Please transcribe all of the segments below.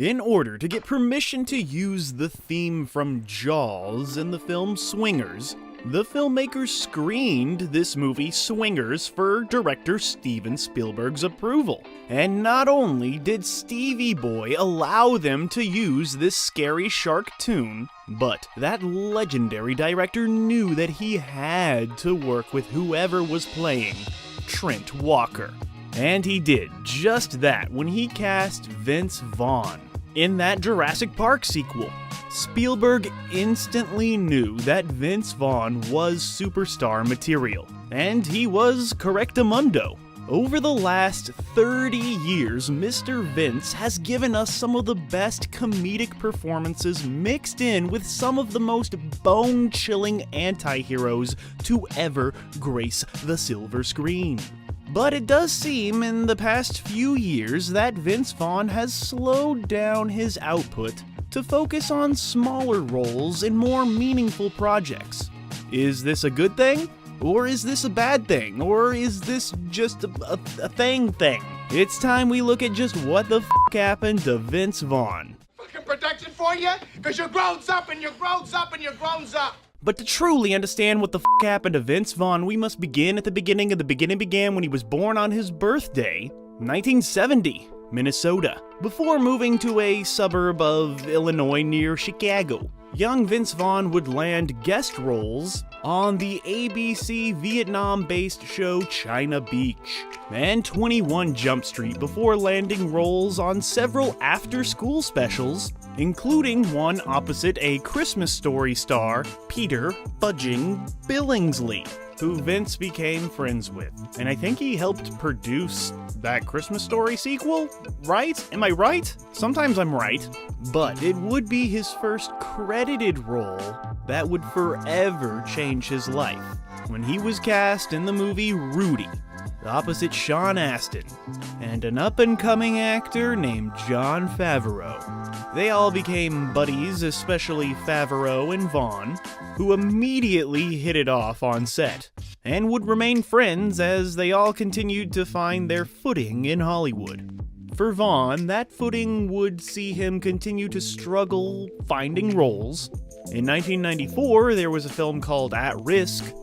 In order to get permission to use the theme from Jaws in the film Swingers, the filmmakers screened this movie Swingers for director Steven Spielberg's approval. And not only did Stevie Boy allow them to use this scary shark tune, but that legendary director knew that he had to work with whoever was playing Trent Walker. And he did just that when he cast Vince Vaughn in that Jurassic Park sequel. Spielberg instantly knew that Vince Vaughn was superstar material, and he was correctamundo. Over the last 30 years, Mr. Vince has given us some of the best comedic performances mixed in with some of the most bone-chilling anti-heroes to ever grace the silver screen. But it does seem in the past few years that Vince Vaughn has slowed down his output to focus on smaller roles in more meaningful projects. Is this a good thing? Or is this a bad thing? Or is this just a thing? It's time we look at just what the happened to Vince Vaughn. Fucking protection for you? Because you're grown up and you're grown up and you're grown up. But to truly understand what the happened to Vince Vaughn, we must begin at the beginning of the beginning began when he was born on his birthday, 1970, Minnesota, before moving to a suburb of Illinois near Chicago. Young Vince Vaughn would land guest roles on the ABC Vietnam-based show China Beach and 21 Jump Street before landing roles on several after-school specials, including one opposite a Christmas Story star, Peter Fudging Billingsley, who Vince became friends with. And I think he helped produce that Christmas Story sequel, right? Am I right? Sometimes I'm right. But it would be his first credited role that would forever change his life, when he was cast in the movie Rudy, opposite Sean Astin, and an up-and-coming actor named Jon Favreau. They all became buddies, especially Favreau and Vaughn, who immediately hit it off on set, and would remain friends as they all continued to find their footing in Hollywood. For Vaughn, that footing would see him continue to struggle finding roles. In 1994, there was a film called At Risk,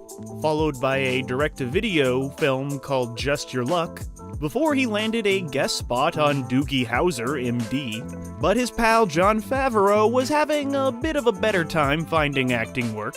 followed by a direct-to-video film called Just Your Luck, before he landed a guest spot on Doogie Howser, MD. But his pal Jon Favreau was having a bit of a better time finding acting work.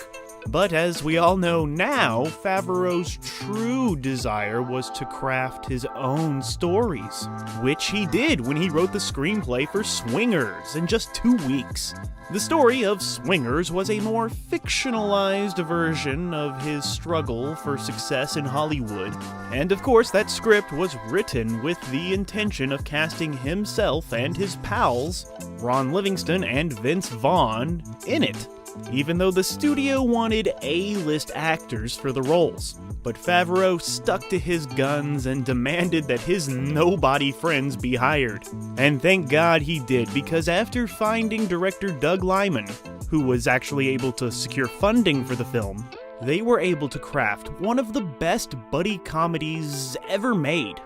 But as we all know now, Favreau's true desire was to craft his own stories, which he did when he wrote the screenplay for Swingers in just 2 weeks. The story of Swingers was a more fictionalized version of his struggle for success in Hollywood, and of course that script was written with the intention of casting himself and his pals, Ron Livingston and Vince Vaughn, in it, even though the studio wanted A-list actors for the roles. But Favreau stuck to his guns and demanded that his nobody friends be hired. And thank God he did, because after finding director Doug Liman, who was actually able to secure funding for the film, they were able to craft one of the best buddy comedies ever made.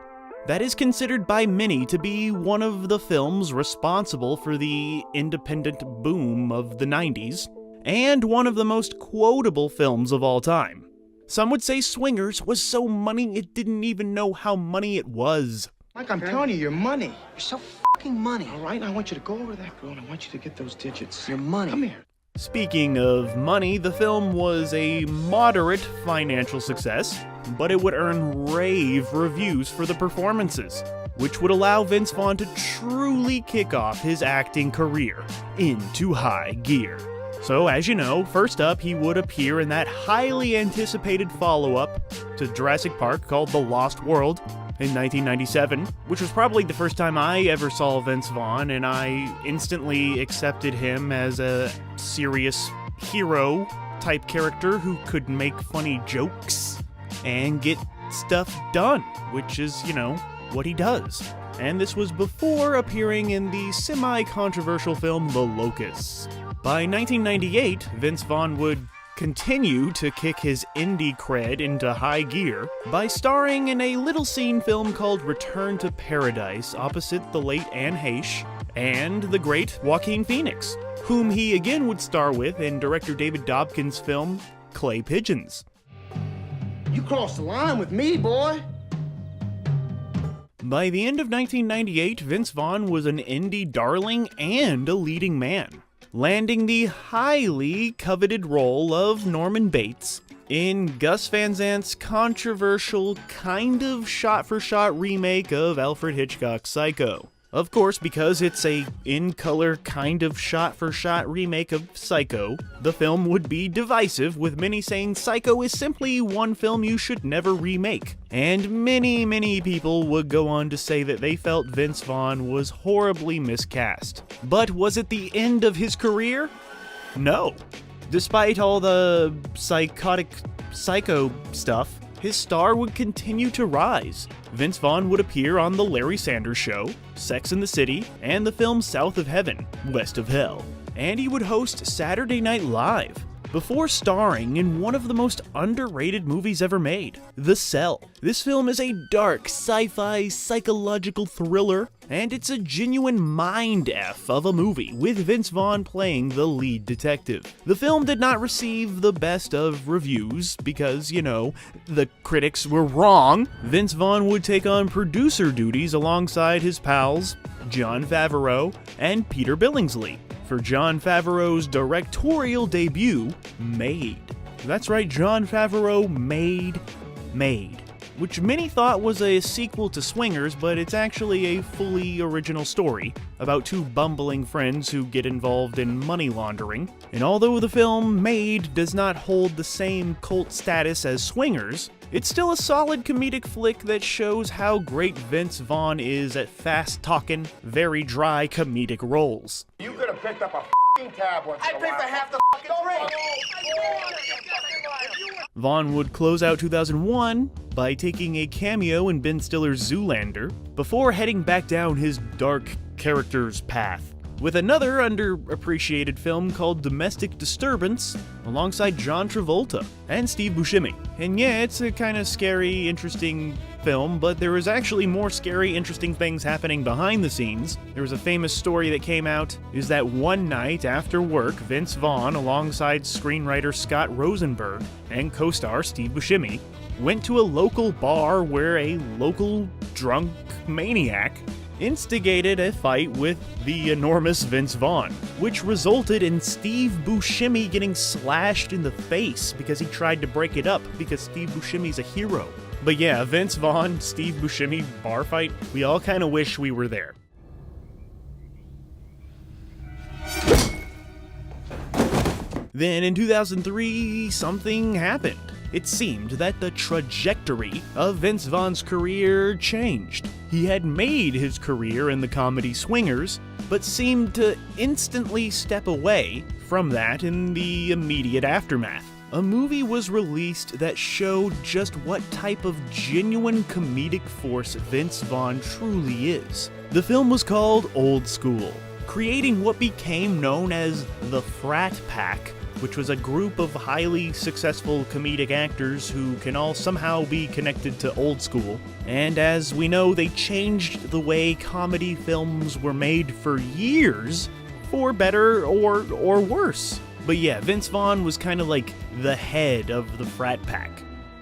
That is considered by many to be one of the films responsible for the independent boom of the 90s, and one of the most quotable films of all time. Some would say Swingers was so money it didn't even know how money it was. Like I'm telling you, your money. You're so fucking money. All right, I want you to go over to that girl and I want you to get those digits. Your money. Come here. Speaking of money, the film was a moderate financial success, but it would earn rave reviews for the performances, which would allow Vince Vaughn to truly kick off his acting career into high gear. So, as you know, first up, he would appear in that highly anticipated follow-up to Jurassic Park called The Lost World in 1997, which was probably the first time I ever saw Vince Vaughn, and I instantly accepted him as a serious hero-type character who could make funny jokes and get stuff done, which is, what he does. And this was before appearing in the semi-controversial film The Locusts. By 1998, Vince Vaughn would continue to kick his indie cred into high gear by starring in a little scene film called Return to Paradise opposite the late Anne Heche and the great Joaquin Phoenix, whom he again would star with in director David Dobkin's film Clay Pigeons. You crossed the line with me, boy. By the end of 1998, Vince Vaughn was an indie darling and a leading man, landing the highly coveted role of Norman Bates in Gus Van Sant's controversial kind of shot-for-shot remake of Alfred Hitchcock's Psycho. Of course, because it's a in-color kind of shot-for-shot remake of Psycho, the film would be divisive, with many saying Psycho is simply one film you should never remake. And many people would go on to say that they felt Vince Vaughn was horribly miscast. But was it the end of his career? No. Despite all the psychotic Psycho stuff, his star would continue to rise. Vince Vaughn would appear on The Larry Sanders Show, Sex and the City, and the film South of Heaven, West of Hell. And he would host Saturday Night Live, before starring in one of the most underrated movies ever made, The Cell. This film is a dark, sci-fi, psychological thriller, and it's a genuine mind-F of a movie, with Vince Vaughn playing the lead detective. The film did not receive the best of reviews, because, you know, the critics were wrong. Vince Vaughn would take on producer duties alongside his pals, Jon Favreau and Peter Billingsley, for Jon Favreau's directorial debut, Made. That's right, Jon Favreau made Made, which many thought was a sequel to Swingers, but it's actually a fully original story about two bumbling friends who get involved in money laundering. And although the film Made does not hold the same cult status as Swingers, it's still a solid comedic flick that shows how great Vince Vaughn is at fast-talking, very dry comedic roles. You could have picked up a f***ing tab once in a while. I picked for half the f***ing drink. Vaughn would close out 2001 by taking a cameo in Ben Stiller's Zoolander, before heading back down his dark character's path with another underappreciated film called Domestic Disturbance, alongside John Travolta and Steve Buscemi. And yeah, it's a kind of scary, interesting film, but there was actually more scary, interesting things happening behind the scenes. There was a famous story that came out, is that one night after work, Vince Vaughn, alongside screenwriter Scott Rosenberg and co-star Steve Buscemi, went to a local bar where a local drunk maniac instigated a fight with the enormous Vince Vaughn, which resulted in Steve Buscemi getting slashed in the face because he tried to break it up, because Steve Buscemi's a hero. But yeah, Vince Vaughn, Steve Buscemi bar fight, we all kind of wish we were there. Then in 2003, something happened. It seemed that the trajectory of Vince Vaughn's career changed. He had made his career in the comedy Swingers, but seemed to instantly step away from that in the immediate aftermath. A movie was released that showed just what type of genuine comedic force Vince Vaughn truly is. The film was called Old School, creating what became known as the Frat Pack, which was a group of highly successful comedic actors who can all somehow be connected to Old School. And as we know, they changed the way comedy films were made for years, for better or worse. But yeah, Vince Vaughn was kind of like the head of the Frat Pack.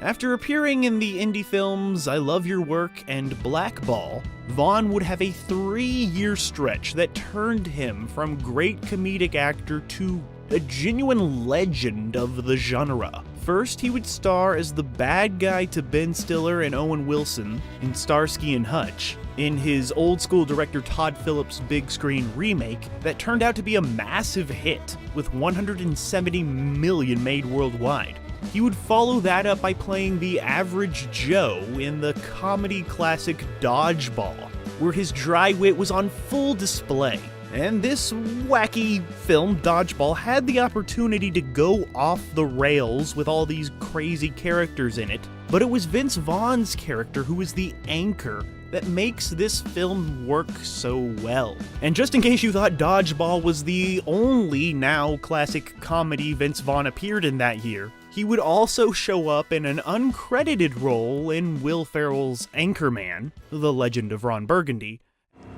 After appearing in the indie films I Love Your Work and Blackball, Vaughn would have a 3-year stretch that turned him from great comedic actor to a genuine legend of the genre. First, he would star as the bad guy to Ben Stiller and Owen Wilson in Starsky and Hutch, in his Old School director Todd Phillips' big screen remake that turned out to be a massive hit, with 170 million made worldwide. He would follow that up by playing the average Joe in the comedy classic Dodgeball, where his dry wit was on full display. And this wacky film, Dodgeball, had the opportunity to go off the rails with all these crazy characters in it, but it was Vince Vaughn's character who was the anchor that makes this film work so well. And just in case you thought Dodgeball was the only now classic comedy Vince Vaughn appeared in that year, he would also show up in an uncredited role in Will Ferrell's Anchorman, The Legend of Ron Burgundy,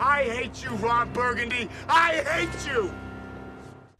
I hate you, Ron Burgundy. I hate you.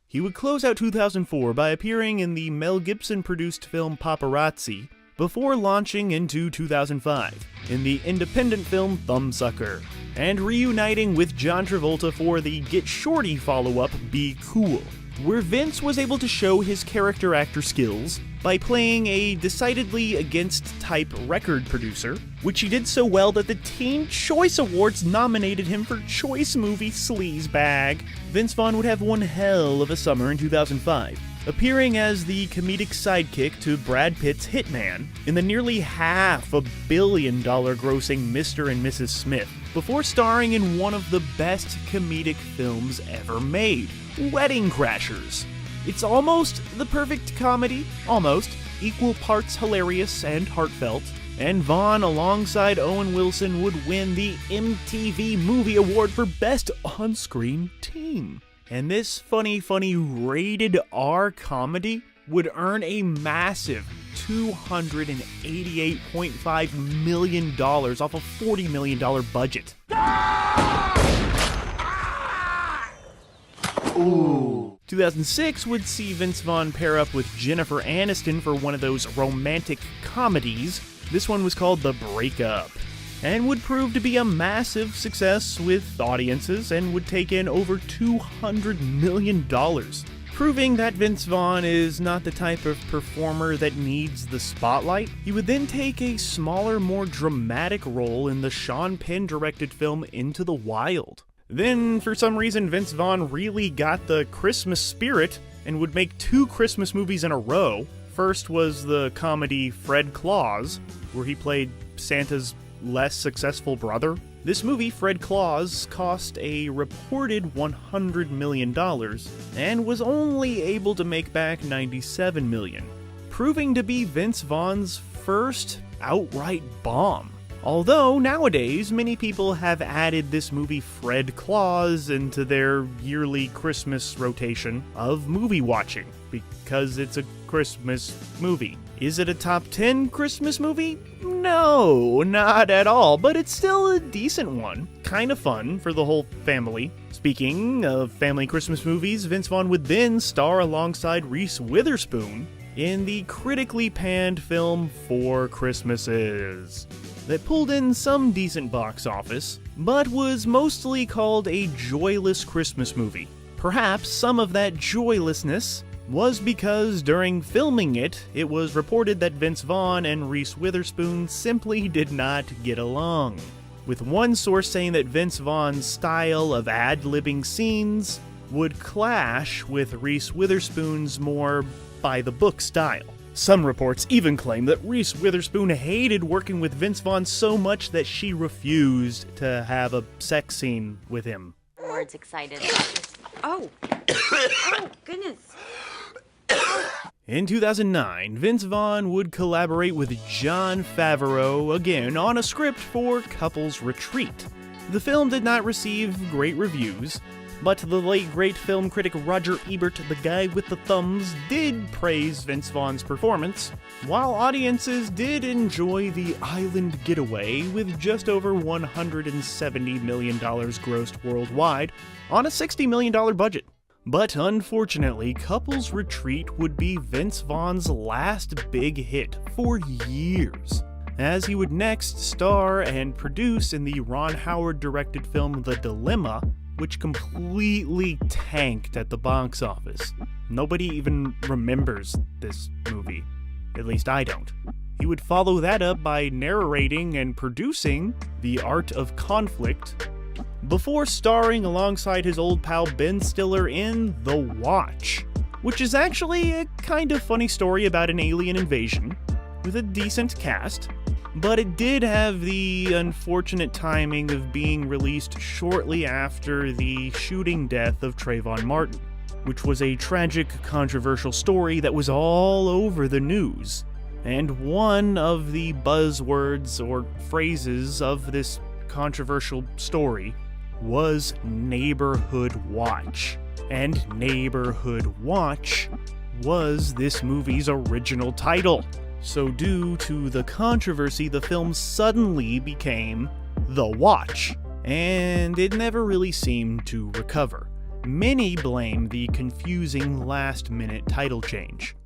He would close out 2004 by appearing in the Mel Gibson-produced film Paparazzi, before launching into 2005 in the independent film Thumbsucker, and reuniting with John Travolta for the Get Shorty follow-up Be Cool, where Vince was able to show his character actor skills by playing a decidedly against-type record producer, which he did so well that the Teen Choice Awards nominated him for Choice Movie Sleazebag. Vince Vaughn would have one hell of a summer in 2005, appearing as the comedic sidekick to Brad Pitt's Hitman in the nearly $500 million grossing Mr. and Mrs. Smith, before starring in one of the best comedic films ever made, Wedding Crashers. It's almost the perfect comedy, almost, equal parts hilarious and heartfelt, and Vaughn alongside Owen Wilson would win the MTV Movie Award for Best On-Screen Team. And this funny rated R comedy would earn a massive $288.5 million off a $40 million budget. Ooh. 2006 would see Vince Vaughn pair up with Jennifer Aniston for one of those romantic comedies. This one was called The Breakup, and would prove to be a massive success with audiences and would take in over $200 million, proving that Vince Vaughn is not the type of performer that needs the spotlight. He would then take a smaller, more dramatic role in the Sean Penn-directed film Into the Wild. Then, for some reason, Vince Vaughn really got the Christmas spirit and would make 2 Christmas movies in a row. First was the comedy Fred Claus, where he played Santa's less successful brother. This movie, Fred Claus, cost a reported $100 million and was only able to make back $97 million, proving to be Vince Vaughn's first outright bomb. Although, nowadays, many people have added this movie Fred Claus into their yearly Christmas rotation of movie watching, because it's a Christmas movie. Is it a top 10 Christmas movie? No, not at all, but it's still a decent one. Kind of fun for the whole family. Speaking of family Christmas movies, Vince Vaughn would then star alongside Reese Witherspoon in the critically panned film Four Christmases, that pulled in some decent box office, but was mostly called a joyless Christmas movie. Perhaps some of that joylessness was because during filming it, it was reported that Vince Vaughn and Reese Witherspoon simply did not get along, with one source saying that Vince Vaughn's style of ad-libbing scenes would clash with Reese Witherspoon's more by-the-book style. Some reports even claim that Reese Witherspoon hated working with Vince Vaughn so much that she refused to have a sex scene with him. Word's excited about this. Oh! Oh, goodness! In 2009, Vince Vaughn would collaborate with Jon Favreau again on a script for Couples Retreat. The film did not receive great reviews, but the late great film critic Roger Ebert, the guy with the thumbs, did praise Vince Vaughn's performance, while audiences did enjoy the island getaway with just over $170 million grossed worldwide on a $60 million budget. But unfortunately, Couples Retreat would be Vince Vaughn's last big hit for years, as he would next star and produce in the Ron Howard-directed film The Dilemma, which completely tanked at the box office. Nobody even remembers this movie. At least I don't. He would follow that up by narrating and producing The Art of Conflict, before starring alongside his old pal Ben Stiller in The Watch, which is actually a kind of funny story about an alien invasion, with a decent cast, but it did have the unfortunate timing of being released shortly after the shooting death of Trayvon Martin, which was a tragic, controversial story that was all over the news. And one of the buzzwords or phrases of this controversial story was Neighborhood Watch. And Neighborhood Watch was this movie's original title. So due to the controversy, the film suddenly became The Watch, and it never really seemed to recover. Many blame the confusing last-minute title change.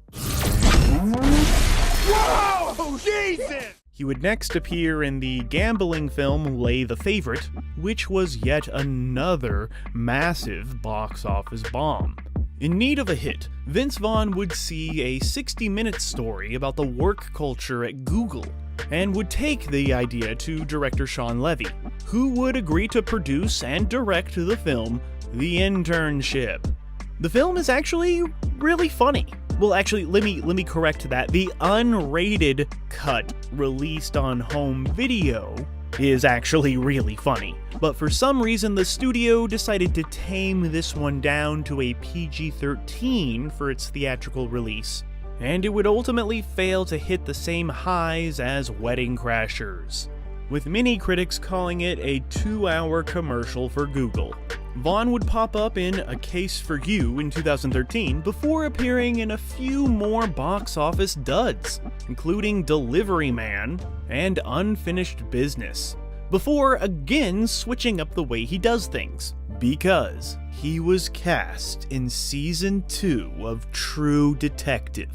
Whoa! Jesus! He would next appear in the gambling film Lay the Favorite, which was yet another massive box office bomb. In need of a hit, Vince Vaughn would see a 60-minute story about the work culture at Google, and would take the idea to director Shawn Levy, who would agree to produce and direct the film The Internship. The film is actually really funny. Well, actually, let me correct that. The unrated cut released on home video is actually really funny. But for some reason, the studio decided to tame this one down to a PG-13 for its theatrical release, and it would ultimately fail to hit the same highs as Wedding Crashers, with many critics calling it a 2-hour commercial for Google. Vaughn would pop up in A Case for You in 2013 before appearing in a few more box office duds, including Delivery Man and Unfinished Business, before again switching up the way he does things, because he was cast in Season 2 of True Detective,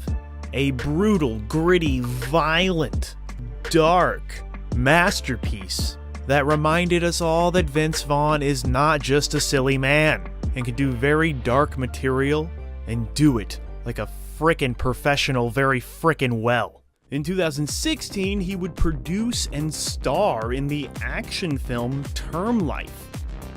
a brutal, gritty, violent, dark masterpiece that reminded us all that Vince Vaughn is not just a silly man and can do very dark material and do it like a frickin' professional very frickin' well. In 2016, he would produce and star in the action film Term Life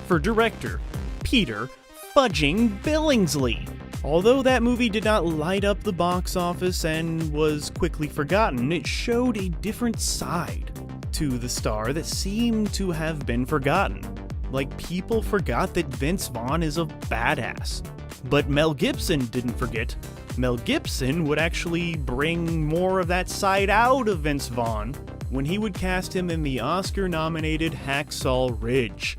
for director Peter Fudging Billingsley. Although that movie did not light up the box office and was quickly forgotten, it showed a different side to the star that seemed to have been forgotten. Like, people forgot that Vince Vaughn is a badass. But Mel Gibson didn't forget. Mel Gibson would actually bring more of that side out of Vince Vaughn when he would cast him in the Oscar-nominated Hacksaw Ridge.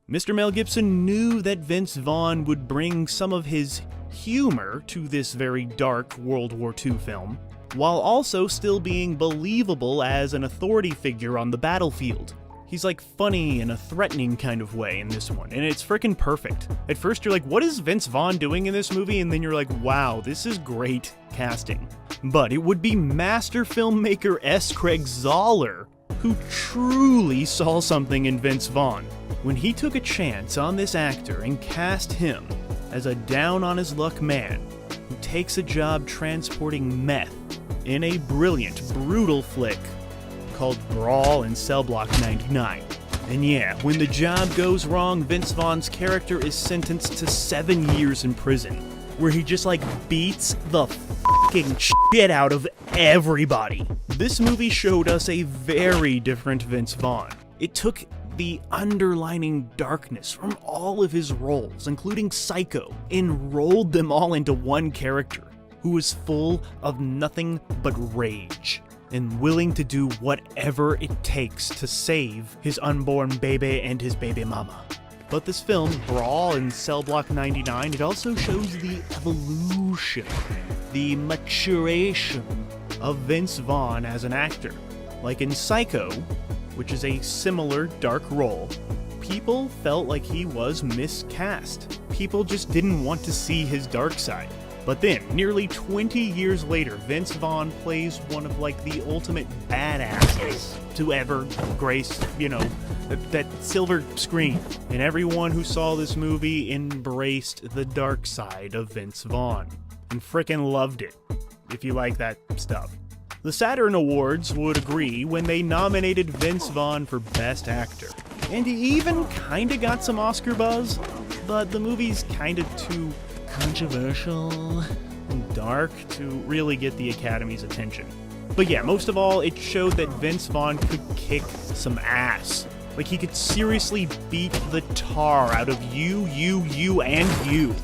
Mr. Mel Gibson knew that Vince Vaughn would bring some of his humor to this very dark World War II film, while also still being believable as an authority figure on the battlefield. He's like funny in a threatening kind of way in this one, and it's freaking perfect. At first you're like, what is Vince Vaughn doing in this movie? And then you're like, wow, this is great casting. But it would be master filmmaker S. Craig Zoller who truly saw something in Vince Vaughn when he took a chance on this actor and cast him as a down-on-his-luck man who takes a job transporting meth in a brilliant, brutal flick called Brawl in Cell Block 99. And yeah, when the job goes wrong, Vince Vaughn's character is sentenced to 7 years in prison, where he just beats the fucking shit out of everybody. This movie showed us a very different Vince Vaughn. It took the underlining darkness from all of his roles, including Psycho, and rolled them all into one character who was full of nothing but rage and willing to do whatever it takes to save his unborn baby and his baby mama. But this film, Brawl in Cell Block 99, it also shows the evolution, the maturation of Vince Vaughn as an actor. Like in Psycho, which is a similar dark role, people felt like he was miscast. People just didn't want to see his dark side. But then, nearly 20 years later, Vince Vaughn plays one of the ultimate badasses to ever grace, that silver screen. And everyone who saw this movie embraced the dark side of Vince Vaughn and frickin' loved it, if you like that stuff. The Saturn Awards would agree when they nominated Vince Vaughn for Best Actor. And he even kinda got some Oscar buzz, but the movie's kinda too controversial and dark to really get the Academy's attention. But yeah, most of all, it showed that Vince Vaughn could kick some ass. Like, he could seriously beat the tar out of you, and you.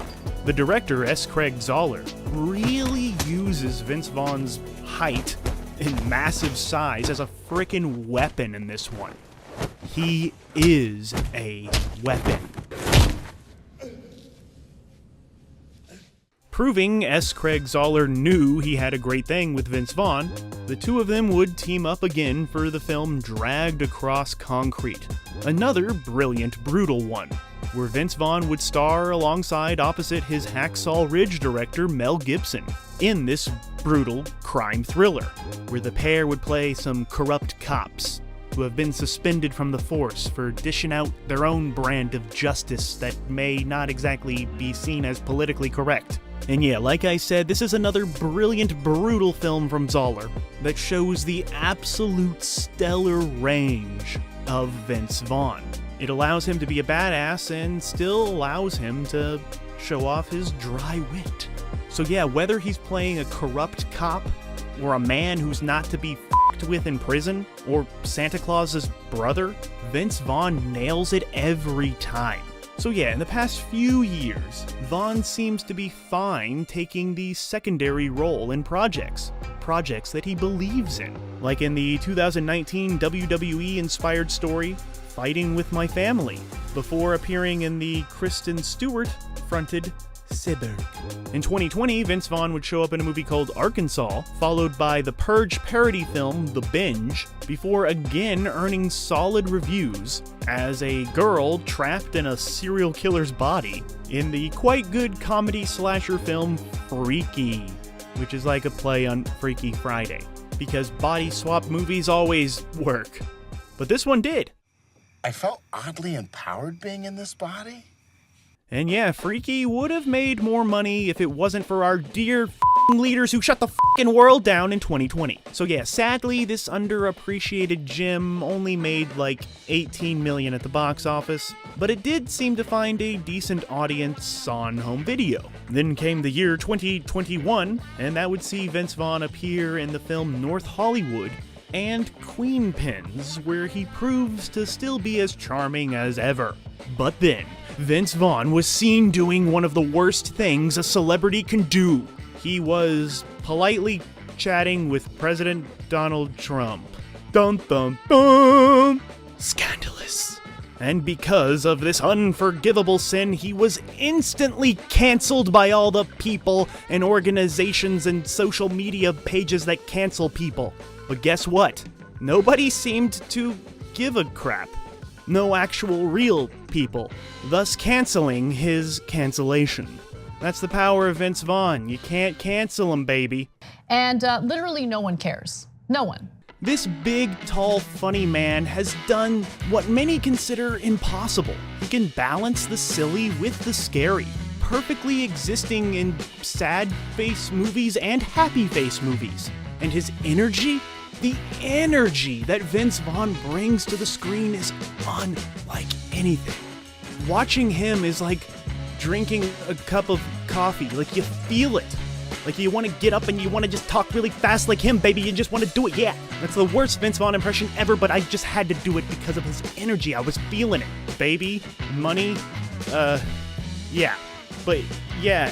The director, S. Craig Zoller, really uses Vince Vaughn's height and massive size as a frickin' weapon in this one. He is a weapon. Proving S. Craig Zoller knew he had a great thing with Vince Vaughn, the two of them would team up again for the film Dragged Across Concrete, another brilliant, brutal one, where Vince Vaughn would star alongside opposite his Hacksaw Ridge director Mel Gibson in this brutal crime thriller, where the pair would play some corrupt cops who have been suspended from the force for dishing out their own brand of justice that may not exactly be seen as politically correct. And yeah, like I said, this is another brilliant, brutal film from Zoller that shows the absolute stellar range of Vince Vaughn. It allows him to be a badass and still allows him to show off his dry wit. So yeah, whether he's playing a corrupt cop, or a man who's not to be f***ed with in prison, or Santa Claus's brother, Vince Vaughn nails it every time. So yeah, in the past few years, Vaughn seems to be fine taking the secondary role in projects that he believes in. Like in the 2019 WWE-inspired story, Fighting With My Family, before appearing in the Kristen Stewart-fronted Cyborg. In 2020, Vince Vaughn would show up in a movie called Arkansas, followed by the Purge parody film The Binge, before again earning solid reviews as a girl trapped in a serial killer's body in the quite good comedy slasher film Freaky, which is like a play on Freaky Friday, because body swap movies always work. But this one did. I felt oddly empowered being in this body. And yeah, Freaky would have made more money if it wasn't for our dear f***ing leaders who shut the f***ing world down in 2020. So yeah, sadly, this underappreciated gem only made like $18 million at the box office, but it did seem to find a decent audience on home video. Then came the year 2021, and that would see Vince Vaughn appear in the film North Hollywood and Queen Pins, where he proves to still be as charming as ever. But then, Vince Vaughn was seen doing one of the worst things a celebrity can do. He was politely chatting with President Donald Trump. Dun dun dun! Scandalous. And because of this unforgivable sin, he was instantly canceled by all the people and organizations and social media pages that cancel people. But guess what? Nobody seemed to give a crap. No actual real people, thus canceling his cancellation. That's the power of Vince Vaughn. You can't cancel him, baby. And literally no one cares. No one. This big, tall, funny man has done what many consider impossible. He can balance the silly with the scary, perfectly existing in sad face movies and happy face movies. And his energy? The energy that Vince Vaughn brings to the screen is unlike anything. Watching him is like drinking a cup of coffee. Like, you feel it. Like, you want to get up and you want to just talk really fast like him, baby. You just want to do it, yeah. That's the worst Vince Vaughn impression ever, but I just had to do it because of his energy. I was feeling it. Baby, money, yeah. But, yeah,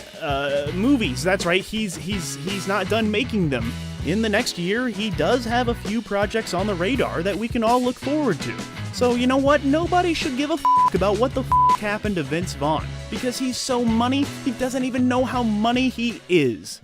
movies, that's right. He's not done making them. In the next year, he does have a few projects on the radar that we can all look forward to. So you know what? Nobody should give a f*** about what the f*** happened to Vince Vaughn. Because he's so money, he doesn't even know how money he is.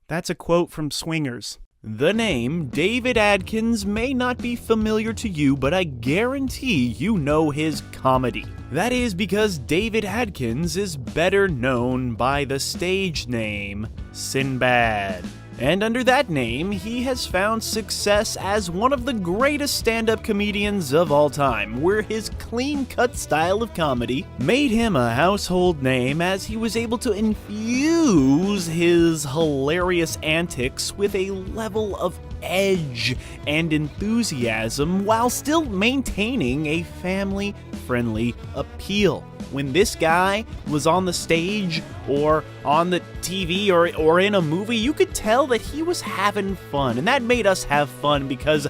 That's a quote from Swingers. The name David Adkins may not be familiar to you, but I guarantee you know his comedy. That is because David Adkins is better known by the stage name Sinbad. And under that name, he has found success as one of the greatest stand-up comedians of all time, where his clean-cut style of comedy made him a household name as he was able to infuse his hilarious antics with a level of edge and enthusiasm while still maintaining a family-friendly appeal. When this guy was on the stage or on the TV or in a movie, you could tell that he was having fun, and that made us have fun because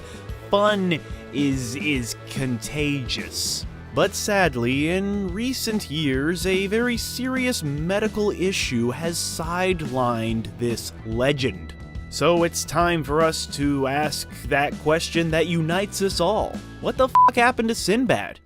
fun is contagious. But sadly, in recent years, a very serious medical issue has sidelined this legend. So it's time for us to ask that question that unites us all. What the f*** happened to Sinbad?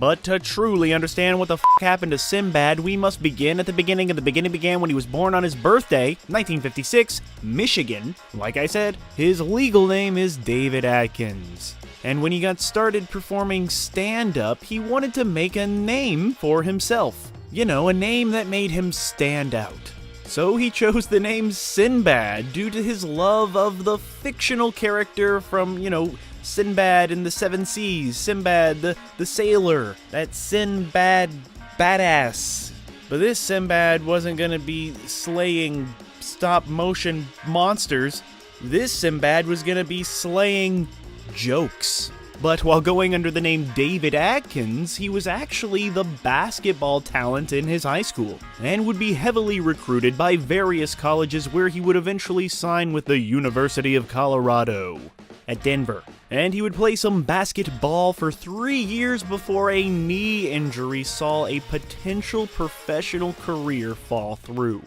But to truly understand what the happened to Sinbad, we must begin at the beginning of the beginning began when he was born on his birthday, 1956, Michigan. Like I said, his legal name is David Atkins. And when he got started performing stand-up, he wanted to make a name for himself. You know, a name that made him stand out. So he chose the name Sinbad due to his love of the fictional character from, Sinbad in the Seven Seas, Sinbad the sailor, that Sinbad badass. But this Sinbad wasn't gonna be slaying stop-motion monsters. This Sinbad was gonna be slaying jokes. But while going under the name David Atkins, he was actually the basketball talent in his high school, and would be heavily recruited by various colleges where he would eventually sign with the University of Colorado at Denver. And he would play some basketball for 3 years before a knee injury saw a potential professional career fall through.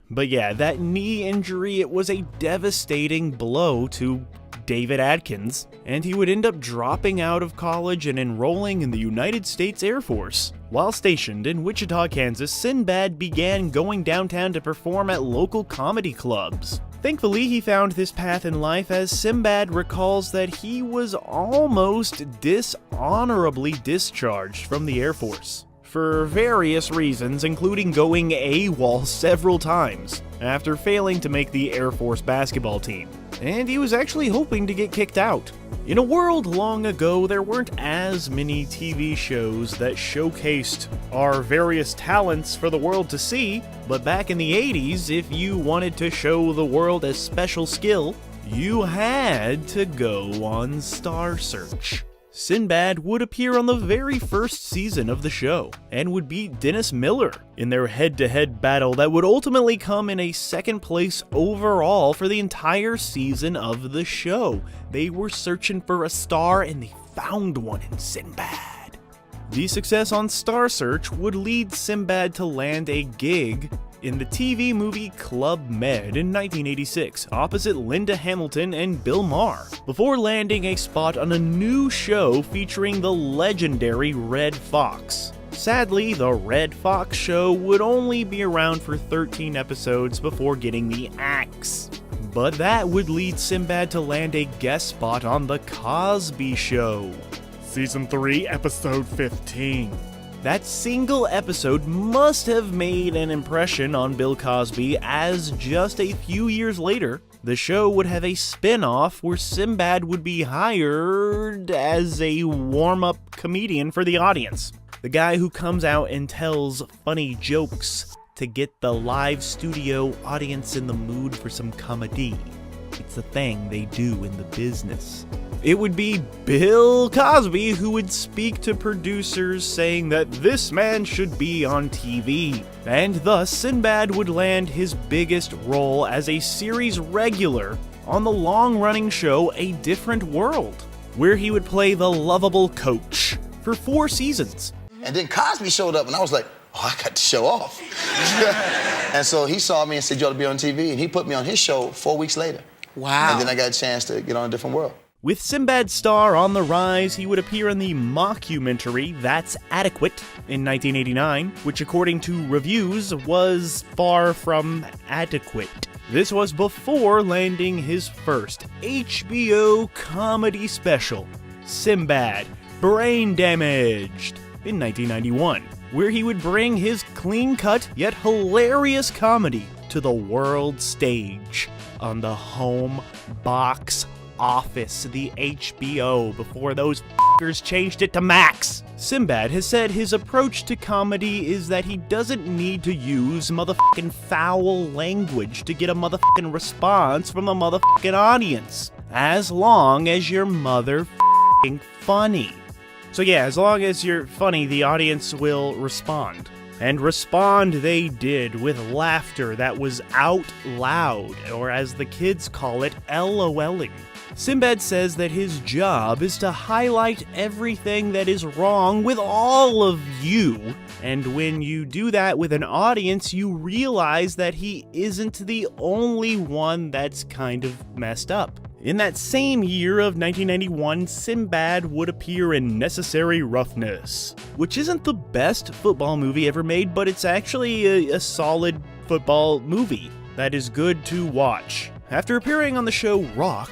But yeah, that knee injury, it was a devastating blow to David Atkins, and he would end up dropping out of college and enrolling in the United States Air Force. While stationed in Wichita, Kansas, Sinbad began going downtown to perform at local comedy clubs. Thankfully, he found this path in life, as Sinbad recalls that he was almost dishonorably discharged from the Air Force for various reasons, including going AWOL several times after failing to make the Air Force basketball team. And he was actually hoping to get kicked out. In a world long ago, there weren't as many TV shows that showcased our various talents for the world to see, but back in the 80s, if you wanted to show the world a special skill, you had to go on Star Search. Sinbad would appear on the very first season of the show, and would beat Dennis Miller in their head-to-head battle that would ultimately come in a second place overall for the entire season of the show. They were searching for a star, and they found one in Sinbad. The success on Star Search would lead Sinbad to land a gig in the TV movie Club Med in 1986, opposite Linda Hamilton and Bill Maher, before landing a spot on a new show featuring the legendary Red Fox. Sadly, the Red Fox show would only be around for 13 episodes before getting the axe. But that would lead Sinbad to land a guest spot on The Cosby Show, Season 3, Episode 15. That single episode must have made an impression on Bill Cosby, as just a few years later, the show would have a spin-off where Sinbad would be hired as a warm-up comedian for the audience. The guy who comes out and tells funny jokes to get the live studio audience in the mood for some comedy. It's a thing they do in the business. It would be Bill Cosby who would speak to producers saying that this man should be on TV, and thus Sinbad would land his biggest role as a series regular on the long-running show A Different World, where he would play the lovable coach for 4 seasons. And then Cosby showed up, and I was like, oh, I got to show off. And so he saw me and said, you ought to be on TV, and he put me on his show 4 weeks later. Wow. And then I got a chance to get on A Different World. With Sinbad's star on the rise, he would appear in the mockumentary That's Adequate in 1989, which according to reviews was far from adequate. This was before landing his first HBO comedy special, Sinbad, Brain Damaged, in 1991, where he would bring his clean-cut yet hilarious comedy to the world stage on the home box office, the HBO, before those f***ers changed it to Max. Sinbad has said his approach to comedy is that he doesn't need to use motherfucking foul language to get a motherfucking response from a motherfucking audience, as long as you're motherfucking funny. So yeah, as long as you're funny, the audience will respond. And respond they did with laughter that was out loud, or as the kids call it, LOLing. Sinbad says that his job is to highlight everything that is wrong with all of you, and when you do that with an audience, you realize that he isn't the only one that's kind of messed up. In that same year of 1991, Sinbad would appear in Necessary Roughness, which isn't the best football movie ever made, but it's actually a solid football movie that is good to watch. After appearing on the show Rock,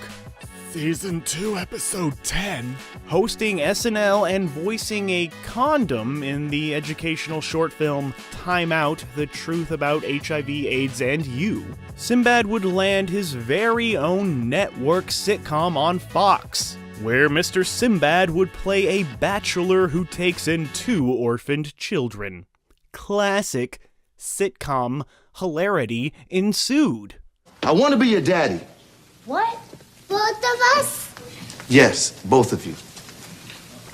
Season 2, Episode 10, hosting SNL and voicing a condom in the educational short film Time Out, The Truth About HIV, AIDS, and You, Sinbad would land his very own network sitcom on Fox, where Mr. Sinbad would play a bachelor who takes in 2 orphaned children. Classic sitcom hilarity ensued. I want to be your daddy. What? Both of us? Yes, both of you.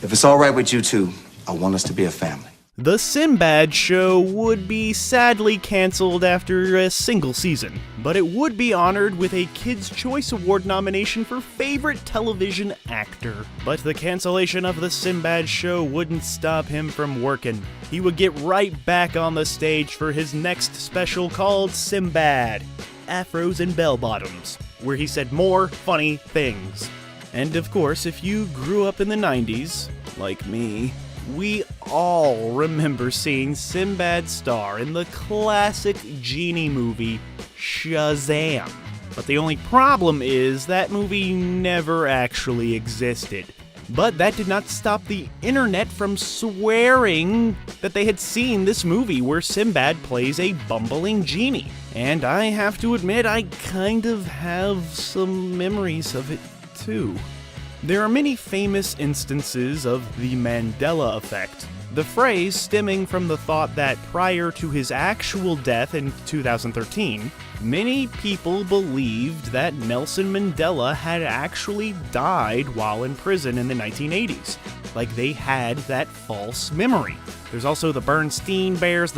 If it's all right with you two, I want us to be a family. The Sinbad Show would be sadly canceled after a single season, but it would be honored with a Kids' Choice Award nomination for Favorite Television Actor. But the cancellation of the Sinbad Show wouldn't stop him from working. He would get right back on the stage for his next special called Sinbad, Afros and Bell Bottoms, where he said more funny things. And of course, if you grew up in the 90s, like me, we all remember seeing Sinbad star in the classic genie movie, Shazam. But the only problem is that movie never actually existed. But that did not stop the internet from swearing that they had seen this movie where Sinbad plays a bumbling genie. And I have to admit, I kind of have some memories of it too. There are many famous instances of the Mandela effect, the phrase stemming from the thought that prior to his actual death in 2013, many people believed that Nelson Mandela had actually died while in prison in the 1980s. Like they had that false memory. There's also the Bernstein Bears,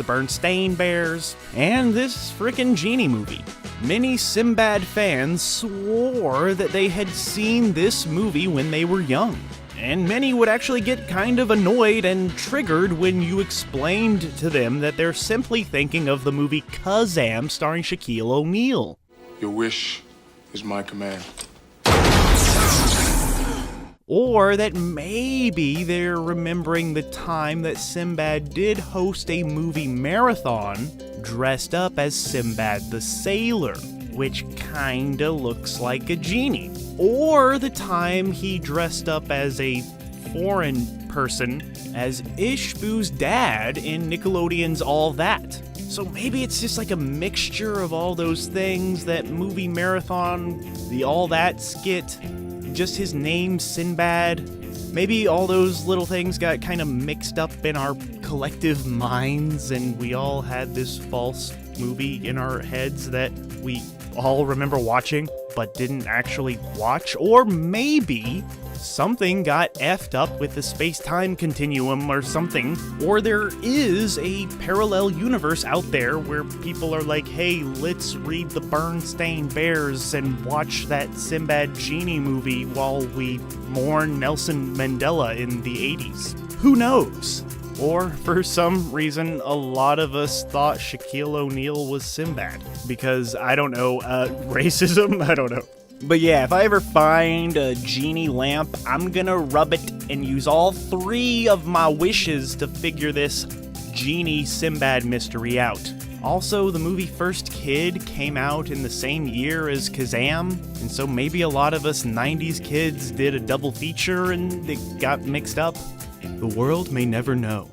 and this frickin' genie movie. Many Sinbad fans swore that they had seen this movie when they were young. And many would actually get kind of annoyed and triggered when you explained to them that they're simply thinking of the movie Kazam starring Shaquille O'Neal. Your wish is my command. Or that maybe they're remembering the time that Sinbad did host a movie marathon dressed up as Sinbad the Sailor, which kinda looks like a genie. Or the time he dressed up as a foreign person as Ishbu's dad in Nickelodeon's All That. So maybe it's just like a mixture of all those things, that movie marathon, the All That skit, just his name, Sinbad. Maybe all those little things got kind of mixed up in our collective minds and we all had this false movie in our heads that we all remember watching but didn't actually watch. Or maybe something got effed up with the space-time continuum or something. Or there is a parallel universe out there where people are like, hey, let's read the Bernstein Bears and watch that Sinbad genie movie while we mourn Nelson Mandela in the 80s. Who knows? Or, for some reason, a lot of us thought Shaquille O'Neal was Sinbad. Because, I don't know, racism? I don't know. But yeah, if I ever find a genie lamp, I'm gonna rub it and use all 3 of my wishes to figure this genie Sinbad mystery out. Also, the movie First Kid came out in the same year as Kazam, and so maybe a lot of us 90s kids did a double feature and it got mixed up. The world may never know.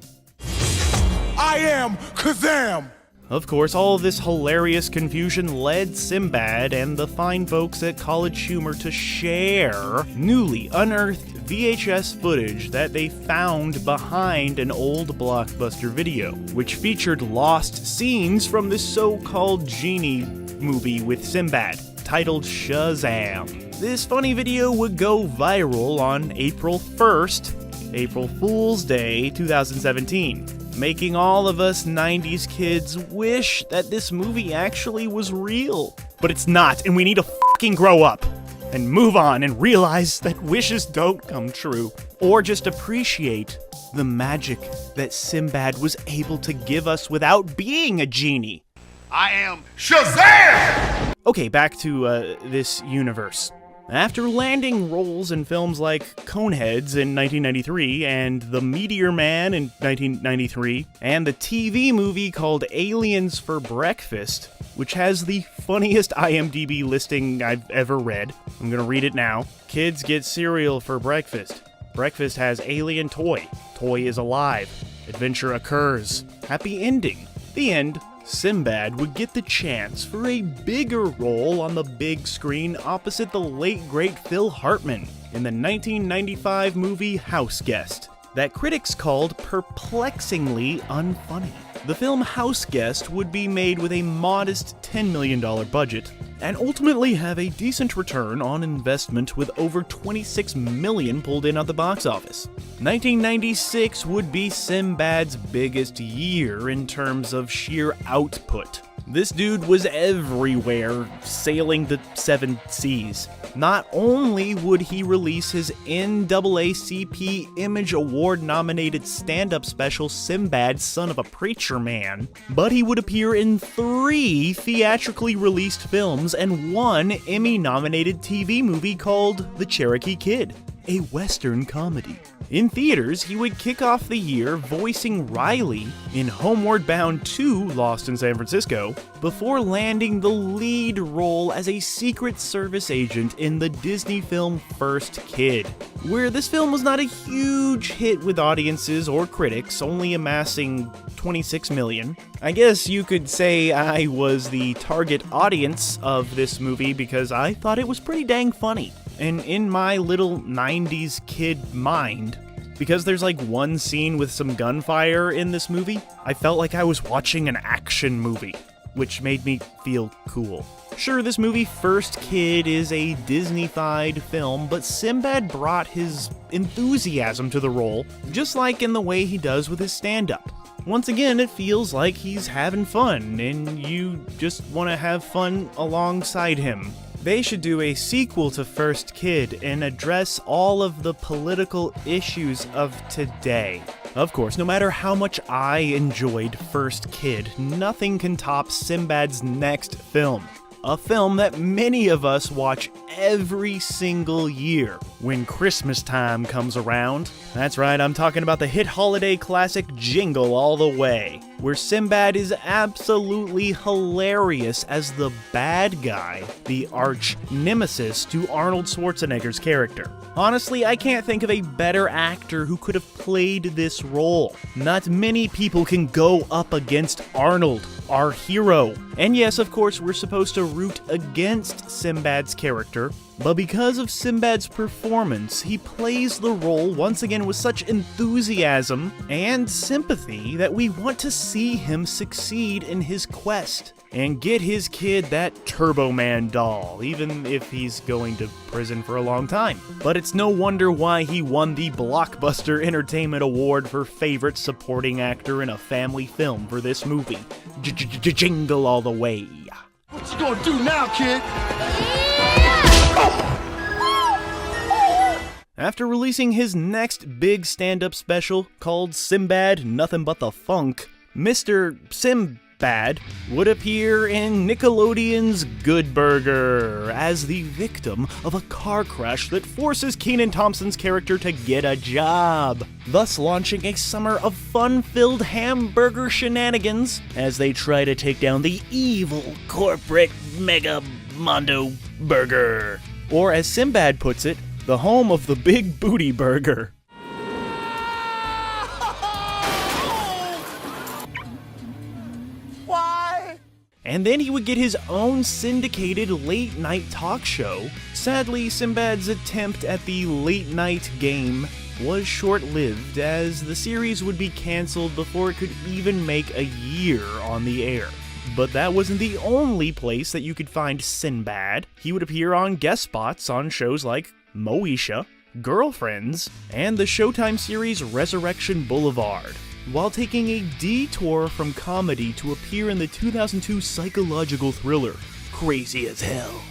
I am Kazam! Of course, all of this hilarious confusion led Sinbad and the fine folks at College Humor to share newly unearthed VHS footage that they found behind an old Blockbuster video, which featured lost scenes from this so-called genie movie with Sinbad, titled Shazam. This funny video would go viral on April 1st, April Fool's Day 2017. Making all of us 90s kids wish that this movie actually was real. But it's not, and we need to fucking grow up and move on and realize that wishes don't come true. Or just appreciate the magic that Sinbad was able to give us without being a genie. I am Shazam! Okay, back to this universe. After landing roles in films like Coneheads in 1993 and The Meteor Man in 1993 and the TV movie called Aliens for Breakfast, which has the funniest IMDb listing I've ever read. I'm gonna read it now. Kids get cereal for breakfast. Breakfast has alien toy. Toy is alive. Adventure occurs. Happy ending. The end. Sinbad would get the chance for a bigger role on the big screen opposite the late great Phil Hartman in the 1995 movie House Guest, that critics called perplexingly unfunny. The film House Guest would be made with a modest $10 million budget and ultimately have a decent return on investment with over $26 million pulled in at the box office. 1996 would be Sinbad's biggest year in terms of sheer output. This dude was everywhere, sailing the 7 seas. Not only would he release his NAACP Image Award-nominated stand-up special Sinbad, Son of a Preacher Man, but he would appear in 3 theatrically released films and 1 Emmy-nominated TV movie called The Cherokee Kid, a Western comedy. In theaters, he would kick off the year voicing Riley in Homeward Bound 2: Lost in San Francisco, before landing the lead role as a Secret Service agent in the Disney film First Kid, where this film was not a huge hit with audiences or critics, only amassing $26 million. I guess you could say I was the target audience of this movie because I thought it was pretty dang funny. And in my little 90s kid mind, because there's like one scene with some gunfire in this movie, I felt like I was watching an action movie, which made me feel cool. Sure, this movie First Kid is a Disney-fied film, but Sinbad brought his enthusiasm to the role, just like in the way he does with his stand-up. Once again, it feels like he's having fun, and you just want to have fun alongside him. They should do a sequel to First Kid and address all of the political issues of today. Of course, no matter how much I enjoyed First Kid, nothing can top Sinbad's next film. A film that many of us watch every single year when Christmas time comes around. That's right, I'm talking about the hit holiday classic Jingle All the Way, where Sinbad is absolutely hilarious as the bad guy, the arch nemesis to Arnold Schwarzenegger's character. Honestly, I can't think of a better actor who could have played this role. Not many people can go up against Arnold, our hero. And yes, of course, we're supposed to root against Sinbad's character, but because of Sinbad's performance, he plays the role once again with such enthusiasm and sympathy that we want to see him succeed in his quest and get his kid that Turbo Man doll, even if he's going to prison for a long time. But it's no wonder why he won the Blockbuster Entertainment Award for Favorite Supporting Actor in a Family Film for this movie, Jingle All the Way. What you gonna do now, kid? After releasing his next big stand-up special called Sinbad Nothing But the Funk, Mr. Sinbad would appear in Nickelodeon's Good Burger as the victim of a car crash that forces Kenan Thompson's character to get a job, thus launching a summer of fun-filled hamburger shenanigans as they try to take down the evil corporate Mega Mondo Burger. Or as Sinbad puts it, the home of the Big Booty Burger. Why? And then he would get his own syndicated late-night talk show. Sadly, Sinbad's attempt at the late-night game was short-lived, as the series would be cancelled before it could even make a year on the air. But that wasn't the only place that you could find Sinbad. He would appear on guest spots on shows like Moesha, Girlfriends, and the Showtime series Resurrection Boulevard, while taking a detour from comedy to appear in the 2002 psychological thriller, Crazy as Hell.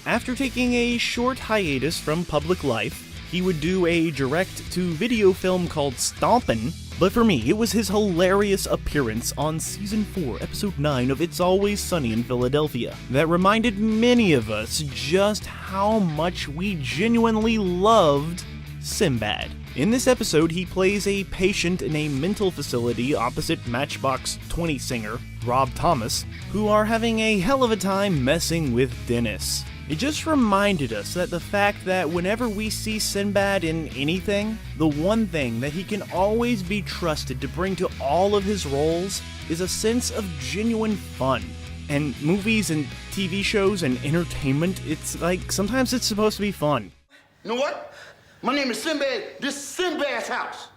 After taking a short hiatus from public life, he would do a direct-to-video film called Stompin', But for me, it was his hilarious appearance on Season 4, Episode 9 of It's Always Sunny in Philadelphia that reminded many of us just how much we genuinely loved Sinbad. In this episode, he plays a patient in a mental facility opposite Matchbox 20 singer Rob Thomas, who are having a hell of a time messing with Dennis. It just reminded us that the fact that whenever we see Sinbad in anything, the one thing that he can always be trusted to bring to all of his roles is a sense of genuine fun. And movies and TV shows and entertainment, it's like, sometimes it's supposed to be fun. You know what? My name is Sinbad. This is Sinbad's house.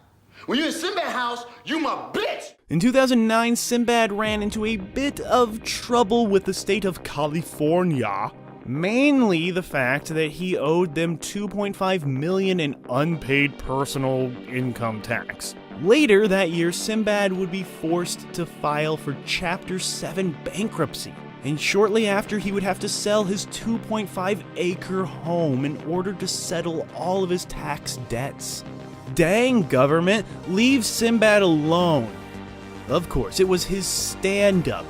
When you're in Sinbad's house, you my bitch. In 2009, Sinbad ran into a bit of trouble with the state of California. Mainly the fact that he owed them $2.5 million in unpaid personal income tax. Later that year, Sinbad would be forced to file for Chapter 7 bankruptcy, and shortly after he would have to sell his 2.5-acre home in order to settle all of his tax debts. Dang, government, leave Sinbad alone. Of course, it was his stand-up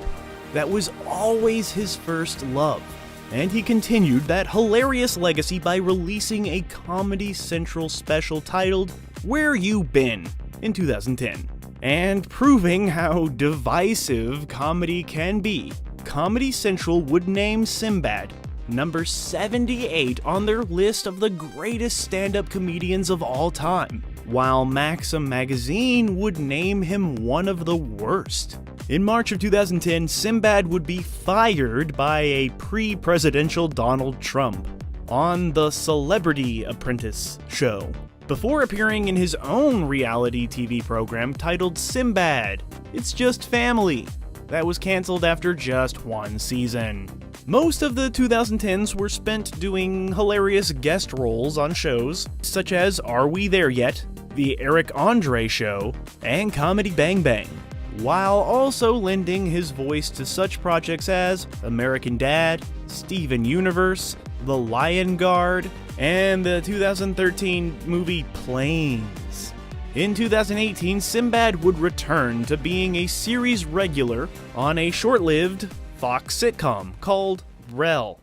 that was always his first love. And he continued that hilarious legacy by releasing a Comedy Central special titled Where You Been in 2010. And proving how divisive comedy can be, Comedy Central would name Sinbad number 78 on their list of the greatest stand-up comedians of all time, while Maxim magazine would name him one of the worst. In March of 2010, Sinbad would be fired by a pre-presidential Donald Trump on the Celebrity Apprentice show, before appearing in his own reality TV program titled Sinbad, It's Just Family, that was canceled after just one season. Most of the 2010s were spent doing hilarious guest roles on shows such as Are We There Yet?, The Eric Andre Show, and Comedy Bang Bang, while also lending his voice to such projects as American Dad, Steven Universe, The Lion Guard, and the 2013 movie Planes. In 2018, Sinbad would return to being a series regular on a short-lived Fox sitcom called Rel.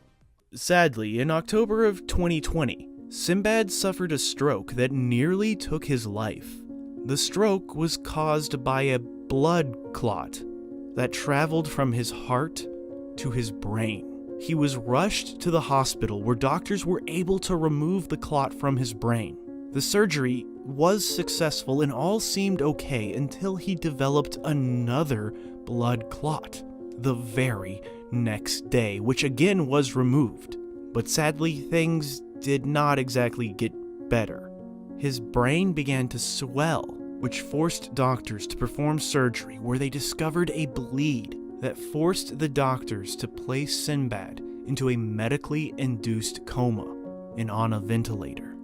Sadly, in October of 2020, Sinbad suffered a stroke that nearly took his life. The stroke was caused by a blood clot that traveled from his heart to his brain. He was rushed to the hospital where doctors were able to remove the clot from his brain. The surgery was successful and all seemed okay until he developed another blood clot the very next day, which again was removed. But sadly, things did not exactly get better. His brain began to swell, which forced doctors to perform surgery where they discovered a bleed that forced the doctors to place Sinbad into a medically induced coma and on a ventilator.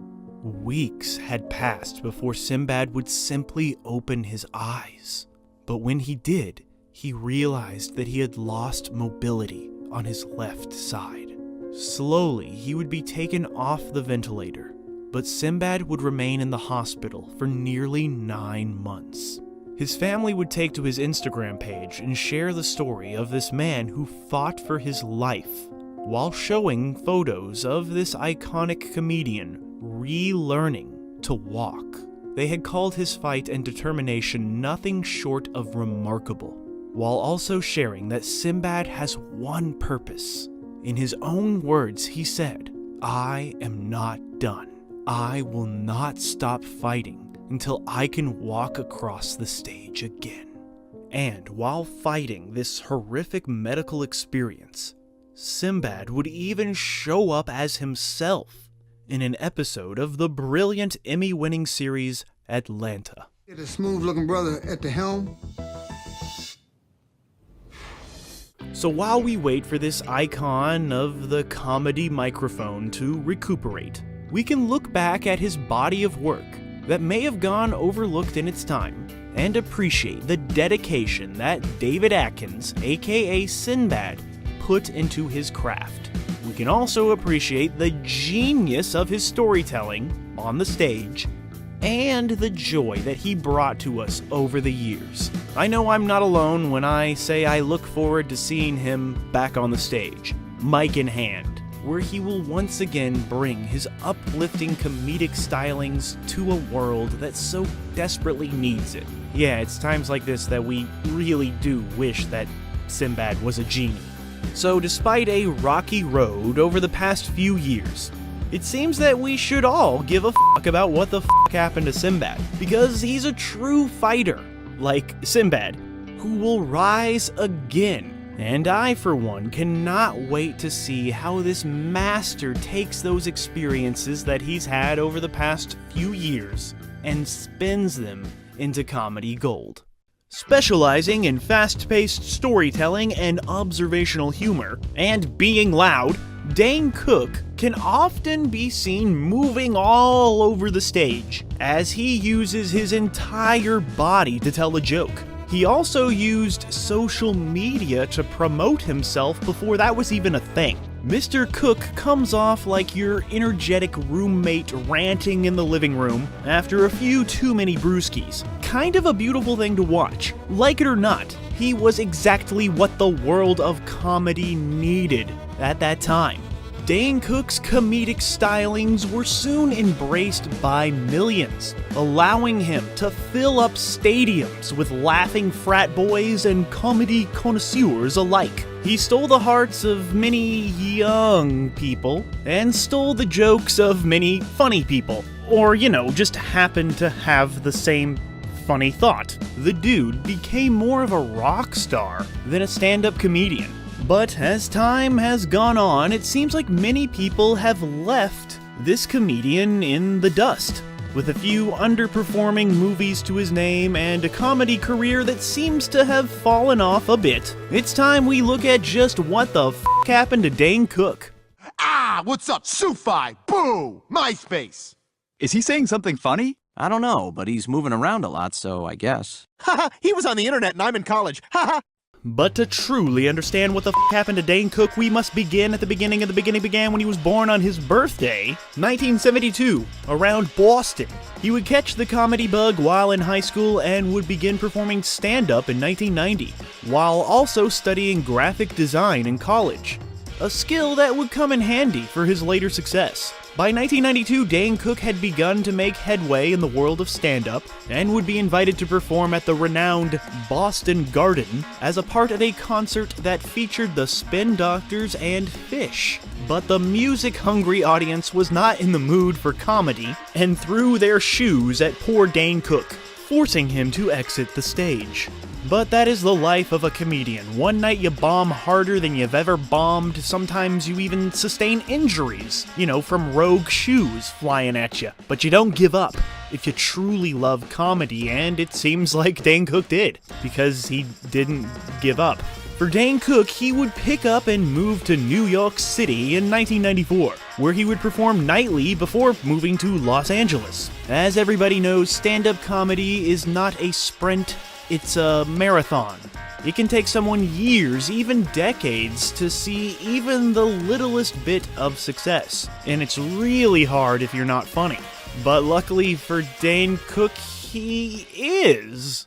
Weeks had passed before Sinbad would simply open his eyes. But when he did, he realized that he had lost mobility on his left side. Slowly, he would be taken off the ventilator, but Sinbad would remain in the hospital for nearly 9 months. His family would take to his Instagram page and share the story of this man who fought for his life, while showing photos of this iconic comedian relearning to walk. They had called his fight and determination nothing short of remarkable, while also sharing that Sinbad has one purpose. In his own words, he said, "I am not done. I will not stop fighting until I can walk across the stage again." And while fighting this horrific medical experience, Sinbad would even show up as himself in an episode of the brilliant Emmy-winning series Atlanta. Get a smooth-looking brother at the helm. So while we wait for this icon of the comedy microphone to recuperate, we can look back at his body of work that may have gone overlooked in its time and appreciate the dedication that David Atkins, aka Sinbad, put into his craft. We can also appreciate the genius of his storytelling on the stage and the joy that he brought to us over the years. I know I'm not alone when I say I look forward to seeing him back on the stage, mic in hand, where he will once again bring his uplifting comedic stylings to a world that so desperately needs it. Yeah, it's times like this that we really do wish that Sinbad was a genie. So despite a rocky road over the past few years, it seems that we should all give a fuck about what the fuck happened to Sinbad, because he's a true fighter, like Sinbad, who will rise again. And I, for one, cannot wait to see how this master takes those experiences that he's had over the past few years and spins them into comedy gold. Specializing in fast-paced storytelling and observational humor, and being loud, Dane Cook can often be seen moving all over the stage as he uses his entire body to tell a joke. He also used social media to promote himself before that was even a thing. Mr. Cook comes off like your energetic roommate ranting in the living room after a few too many brewskis. Kind of a beautiful thing to watch. Like it or not, he was exactly what the world of comedy needed at that time. Dane Cook's comedic stylings were soon embraced by millions, allowing him to fill up stadiums with laughing frat boys and comedy connoisseurs alike. He stole the hearts of many young people, and stole the jokes of many funny people. Or, just happened to have the same funny thought. The dude became more of a rock star than a stand-up comedian. But as time has gone on, it seems like many people have left this comedian in the dust, with a few underperforming movies to his name and a comedy career that seems to have fallen off a bit. It's time we look at just what the f*** happened to Dane Cook. Ah, what's up, Sufi? Boo! MySpace! Is he saying something funny? I don't know, but he's moving around a lot, so I guess. Haha, he was on the internet and I'm in college. Haha! But to truly understand what the f*** happened to Dane Cook, we must begin at the beginning of the beginning began when he was born on his birthday, 1972, around Boston. He would catch the comedy bug while in high school and would begin performing stand-up in 1990, while also studying graphic design in college, a skill that would come in handy for his later success. By 1992, Dane Cook had begun to make headway in the world of stand-up and would be invited to perform at the renowned Boston Garden as a part of a concert that featured the Spin Doctors and Fish. But the music-hungry audience was not in the mood for comedy and threw their shoes at poor Dane Cook, forcing him to exit the stage. But that is the life of a comedian. One night you bomb harder than you've ever bombed, sometimes you even sustain injuries, from rogue shoes flying at you. But you don't give up if you truly love comedy, and it seems like Dane Cook did, because he didn't give up. For Dane Cook, he would pick up and move to New York City in 1994, where he would perform nightly before moving to Los Angeles. As everybody knows, stand-up comedy is not a sprint, it's a marathon. It can take someone years, even decades, to see even the littlest bit of success. And it's really hard if you're not funny. But luckily for Dane Cook, he is.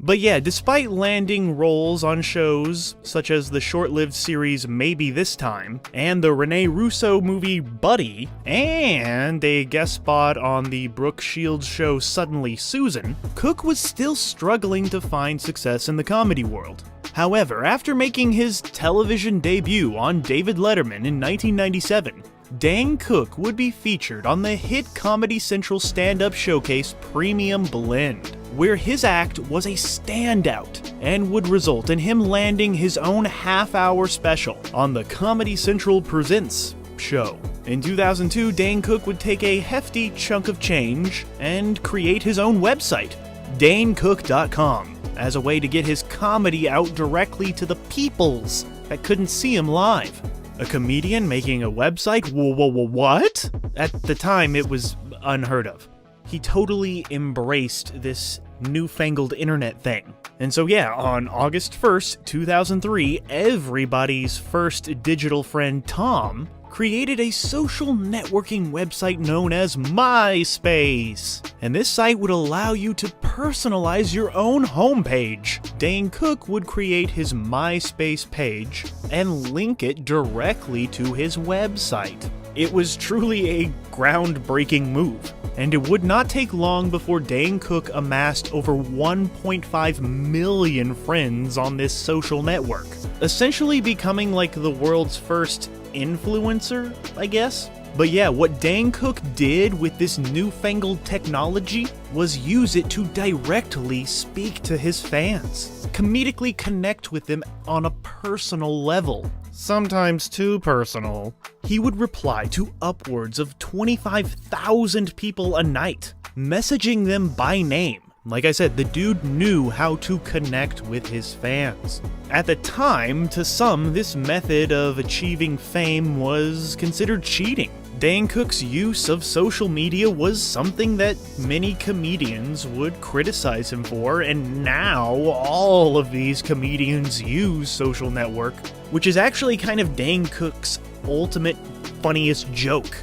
But yeah, despite landing roles on shows such as the short-lived series Maybe This Time, and the Rene Russo movie Buddy, and a guest spot on the Brooke Shields show Suddenly Susan, Cook was still struggling to find success in the comedy world. However, after making his television debut on David Letterman in 1997, Dane Cook would be featured on the hit Comedy Central stand-up showcase Premium Blend, where his act was a standout and would result in him landing his own half-hour special on the Comedy Central Presents show. In 2002, Dane Cook would take a hefty chunk of change and create his own website, DaneCook.com, as a way to get his comedy out directly to the peoples that couldn't see him live. A comedian making a website? What? At the time, it was unheard of. He totally embraced this newfangled internet thing. And so yeah, on August 1st, 2003, everybody's first digital friend Tom created a social networking website known as MySpace. And this site would allow you to personalize your own homepage. Dane Cook would create his MySpace page and link it directly to his website. It was truly a groundbreaking move, and it would not take long before Dane Cook amassed over 1.5 million friends on this social network, essentially becoming like the world's first influencer, I guess? But yeah, what Dane Cook did with this newfangled technology was use it to directly speak to his fans, comedically connect with them on a personal level. Sometimes too personal. He would reply to upwards of 25,000 people a night, messaging them by name. Like I said, the dude knew how to connect with his fans. At the time, to some, this method of achieving fame was considered cheating. Dane Cook's use of social media was something that many comedians would criticize him for, and now all of these comedians use social network, which is actually kind of Dane Cook's ultimate funniest joke,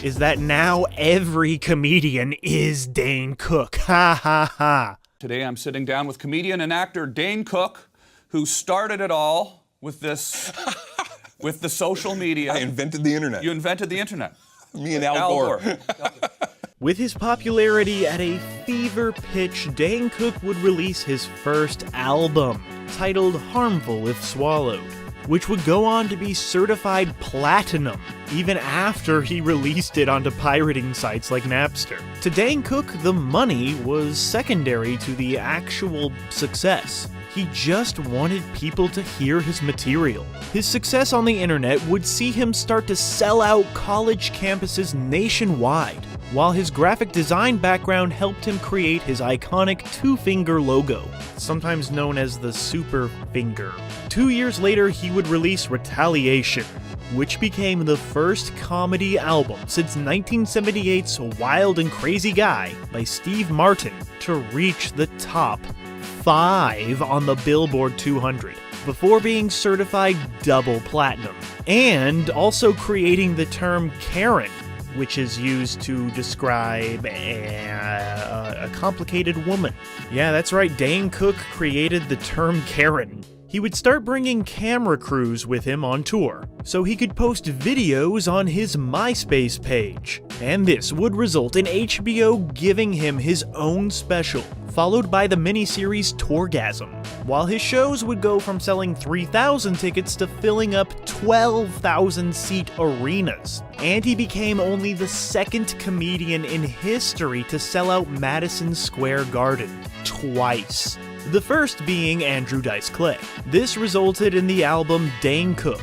is that now every comedian is Dane Cook. Ha ha ha. Today I'm sitting down with comedian and actor Dane Cook, who started it all with this, with the social media. I invented the internet. You invented the internet. Me and Al Gore. With his popularity at a fever pitch, Dane Cook would release his first album, titled Harmful If Swallowed, which would go on to be certified platinum, even after he released it onto pirating sites like Napster. To Dane Cook, the money was secondary to the actual success. He just wanted people to hear his material. His success on the internet would see him start to sell out college campuses nationwide, while his graphic design background helped him create his iconic two-finger logo, sometimes known as the Super Finger. 2 years later, he would release Retaliation, which became the first comedy album since 1978's Wild and Crazy Guy by Steve Martin to reach the top 5 on the Billboard 200, before being certified double platinum, and also creating the term Karen, which is used to describe a complicated woman. Yeah, that's right, Dane Cook created the term Karen. He would start bringing camera crews with him on tour, so he could post videos on his MySpace page. And this would result in HBO giving him his own special, followed by the miniseries Tourgasm, while his shows would go from selling 3,000 tickets to filling up 12,000-seat arenas. And he became only the second comedian in history to sell out Madison Square Garden twice. The first being Andrew Dice Clay. This resulted in the album Dane Cook,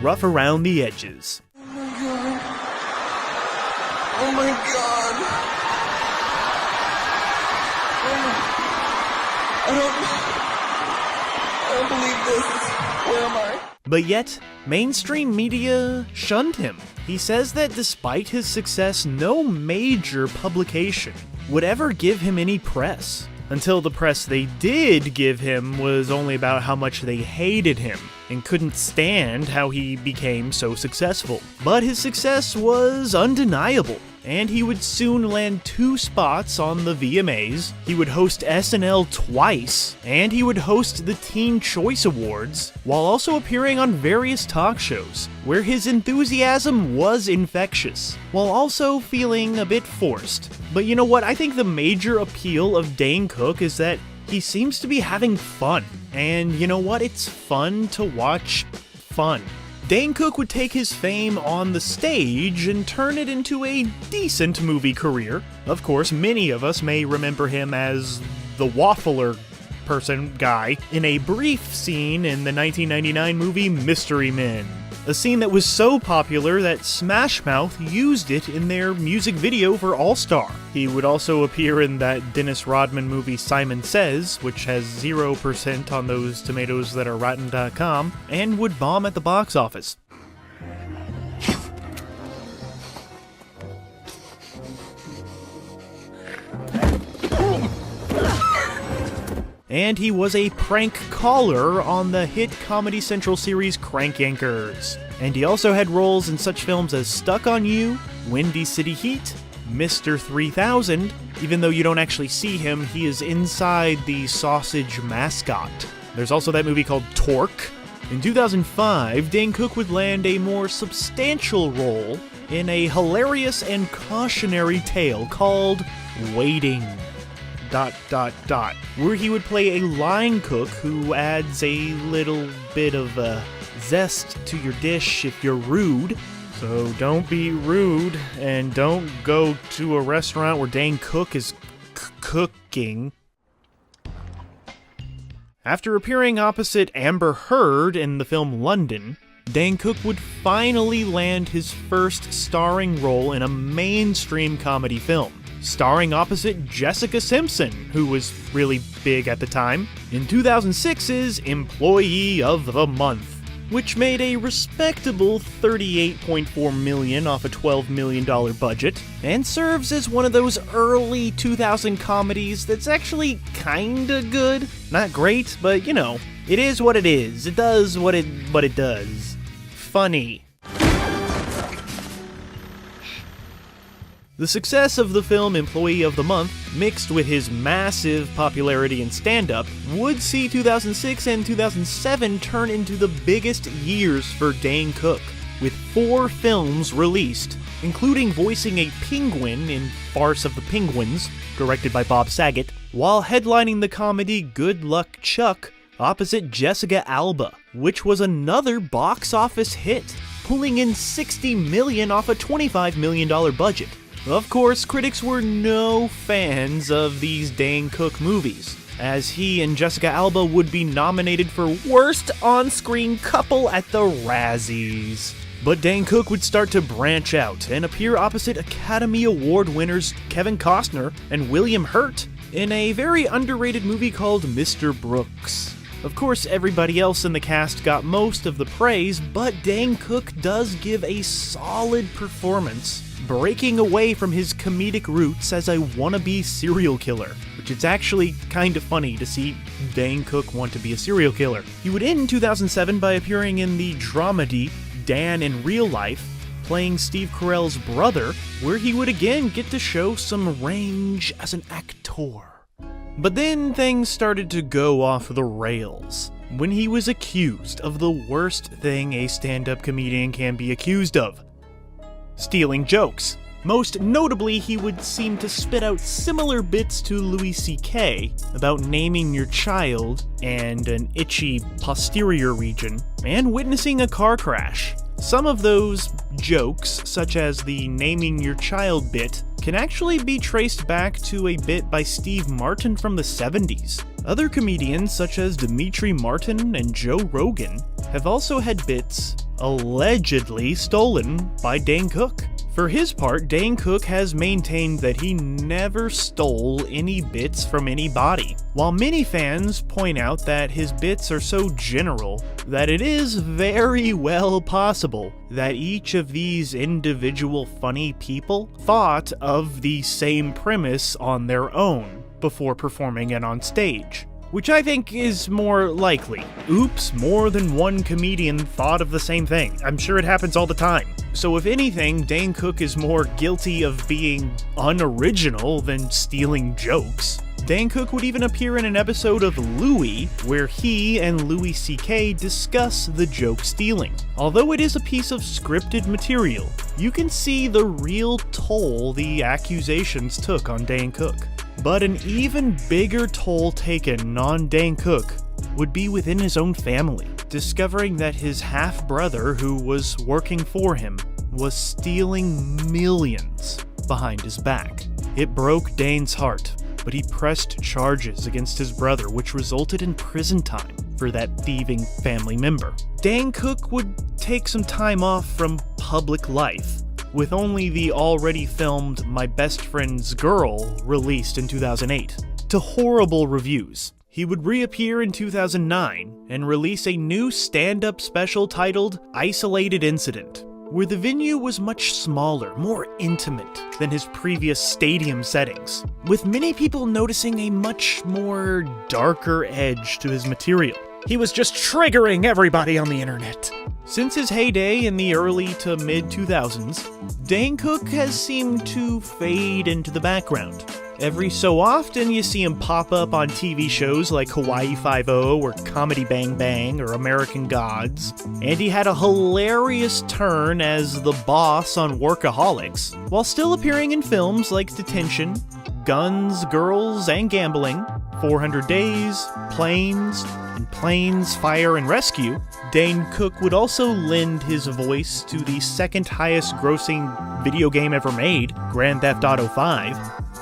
Rough Around the Edges. Oh my God. I don't believe this. Where am I? But yet, mainstream media shunned him. He says that despite his success, no major publication would ever give him any press, until the press they did give him was only about how much they hated him and couldn't stand how he became so successful. But his success was undeniable, and he would soon land 2 spots on the VMAs, he would host SNL twice, and he would host the Teen Choice Awards, while also appearing on various talk shows, where his enthusiasm was infectious, while also feeling a bit forced. But you know what, I think the major appeal of Dane Cook is that he seems to be having fun, and you know what, it's fun to watch fun. Dane Cook would take his fame on the stage and turn it into a decent movie career. Of course, many of us may remember him as the waffler person guy in a brief scene in the 1999 movie Mystery Men, a scene that was so popular that Smash Mouth used it in their music video for All-Star. He would also appear in that Dennis Rodman movie Simon Says, which has 0% on those tomatoes that are rotten.com, and would bomb at the box office. And he was a prank caller on the hit Comedy Central series Crank Yankers. and he also had roles in such films as Stuck on You, Windy City Heat, Mr. 3000. Even though you don't actually see him, he is inside the sausage mascot. There's also that movie called Torque. In 2005, Dane Cook would land a more substantial role in a hilarious and cautionary tale called Waiting... where he would play a line cook who adds a little bit of zest to your dish if you're rude. So don't be rude, and don't go to a restaurant where Dane Cook is cooking. After appearing opposite Amber Heard in the film London, Dane Cook would finally land his first starring role in a mainstream comedy film, starring opposite Jessica Simpson, who was really big at the time, in 2006's Employee of the Month, which made a respectable $38.4 million off a $12 million budget, and serves as one of those early 2000 comedies that's actually kinda good. Not great, but you know, it is what it is. It does what it does. Funny. The success of the film Employee of the Month, mixed with his massive popularity in stand-up, would see 2006 and 2007 turn into the biggest years for Dane Cook, with 4 films released, including voicing a penguin in Farce of the Penguins, directed by Bob Saget, while headlining the comedy Good Luck Chuck opposite Jessica Alba, which was another box office hit, pulling in $60 million off a $25 million budget. Of course, critics were no fans of these Dane Cook movies, as he and Jessica Alba would be nominated for Worst On-Screen Couple at the Razzies. But Dane Cook would start to branch out and appear opposite Academy Award winners Kevin Costner and William Hurt in a very underrated movie called Mr. Brooks. Of course, everybody else in the cast got most of the praise, but Dane Cook does give a solid performance, breaking away from his comedic roots as a wannabe serial killer, which is actually kind of funny to see Dane Cook want to be a serial killer. He would end 2007 by appearing in the dramedy Dan in Real Life, playing Steve Carell's brother, where he would again get to show some range as an actor. But then things started to go off the rails when he was accused of the worst thing a stand-up comedian can be accused of: stealing jokes. Most notably, he would seem to spit out similar bits to Louis C.K. about naming your child and an itchy posterior region, and witnessing a car crash. Some of those jokes, such as the naming your child bit, can actually be traced back to a bit by Steve Martin from the 70s. Other comedians, such as Dimitri Martin and Joe Rogan, have also had bits allegedly stolen by Dane Cook. For his part, Dane Cook has maintained that he never stole any bits from anybody, while many fans point out that his bits are so general that it is very well possible that each of these individual funny people thought of the same premise on their own before performing it on stage, which I think is more likely. Oops, more than one comedian thought of the same thing. I'm sure it happens all the time. So if anything, Dane Cook is more guilty of being unoriginal than stealing jokes. Dane Cook would even appear in an episode of Louie, where he and Louis C.K. discuss the joke stealing. Although it is a piece of scripted material, you can see the real toll the accusations took on Dane Cook. But an even bigger toll taken on Dane Cook would be within his own family, discovering that his half-brother, who was working for him, was stealing millions behind his back. It broke Dane's heart, but he pressed charges against his brother, which resulted in prison time for that thieving family member. Dane Cook would take some time off from public life, with only the already filmed My Best Friend's Girl released in 2008, to horrible reviews. He would reappear in 2009 and release a new stand-up special titled Isolated Incident, where the venue was much smaller, more intimate than his previous stadium settings, with many people noticing a much more darker edge to his material. He was just triggering everybody on the internet. Since his heyday in the early to mid-2000s, Dane Cook has seemed to fade into the background. Every so often, you see him pop up on TV shows like Hawaii Five-0 or Comedy Bang Bang or American Gods, and he had a hilarious turn as the boss on Workaholics, while still appearing in films like Detention, Guns, Girls, and Gambling, 400 Days, Planes, and Planes, Fire, and Rescue. Dane Cook would also lend his voice to the second highest grossing video game ever made, Grand Theft Auto V,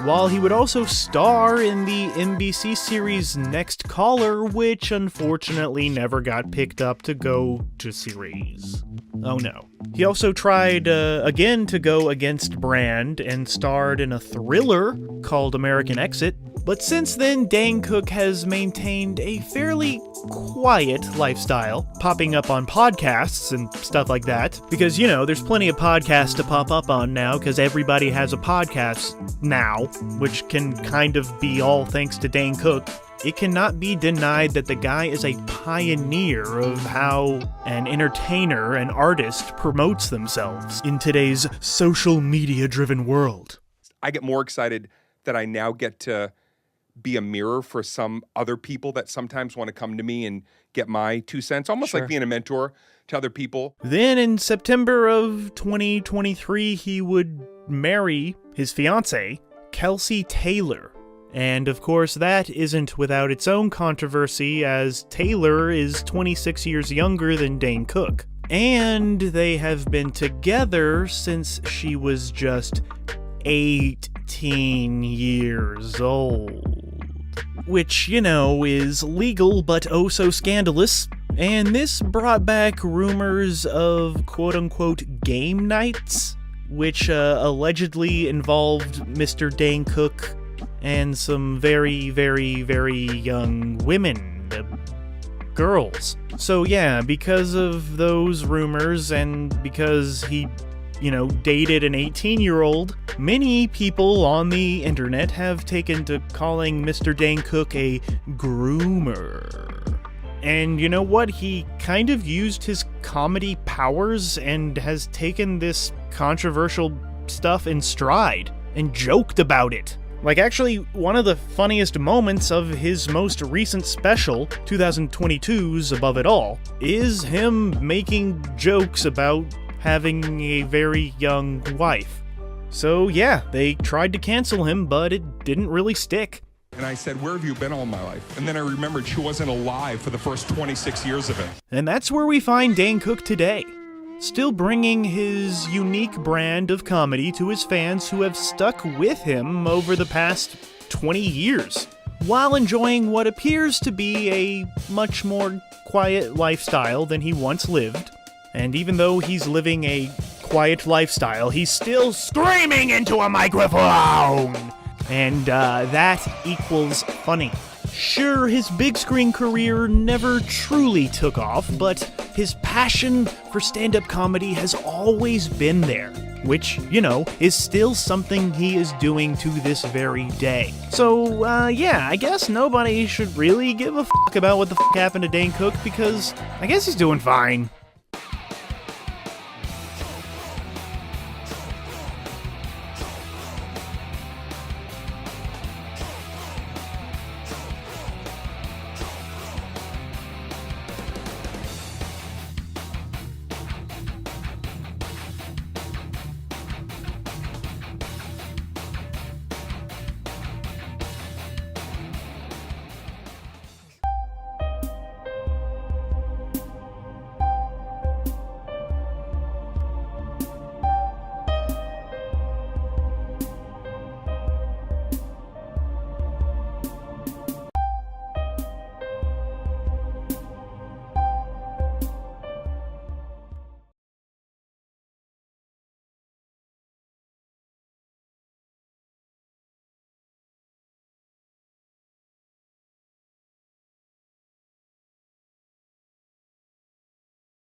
while he would also star in the NBC series Next Caller, which unfortunately never got picked up to go to series. Oh no. He also tried again to go against brand and starred in a thriller called American Exit, but since then Dane Cook has maintained a fairly quiet lifestyle, popping up on podcasts and stuff like that, because, you know, there's plenty of podcasts to pop up on now, because everybody has a podcast now, which can kind of be all thanks to Dane Cook. It cannot be denied that the guy is a pioneer of how an entertainer and artist promotes themselves in today's social media-driven world. I get more excited that I now get to be a mirror for some other people that sometimes want to come to me and get my 2 cents, almost like being a mentor to other people. Then in September of 2023, he would marry his fiancée, Kelsey Taylor. And of course, that isn't without its own controversy, as Taylor is 26 years younger than Dane Cook. And they have been together since she was just 18 years old. Which, you know, is legal but oh so scandalous. And this brought back rumors of quote-unquote game nights, which allegedly involved Mr. Dane Cook and some very, very, very young women, girls. So yeah, because of those rumors and because he, you know, dated an 18-year-old, many people on the internet have taken to calling Mr. Dane Cook a groomer. And you know what? He kind of used his comedy powers and has taken this controversial stuff in stride and joked about it. Like, actually, one of the funniest moments of his most recent special, 2022's Above It All, is him making jokes about having a very young wife. So yeah, they tried to cancel him, but it didn't really stick. And I said, where have you been all my life? And then I remembered she wasn't alive for the first 26 years of it. And that's where we find Dane Cook today, still bringing his unique brand of comedy to his fans who have stuck with him over the past 20 years, while enjoying what appears to be a much more quiet lifestyle than he once lived. And even though he's living a quiet lifestyle, he's still screaming into a microphone! And that equals funny. Sure, his big screen career never truly took off, but his passion for stand-up comedy has always been there, which, you know, is still something he is doing to this very day. So, yeah, I guess nobody should really give a fuck about what the fuck happened to Dane Cook, because I guess he's doing fine.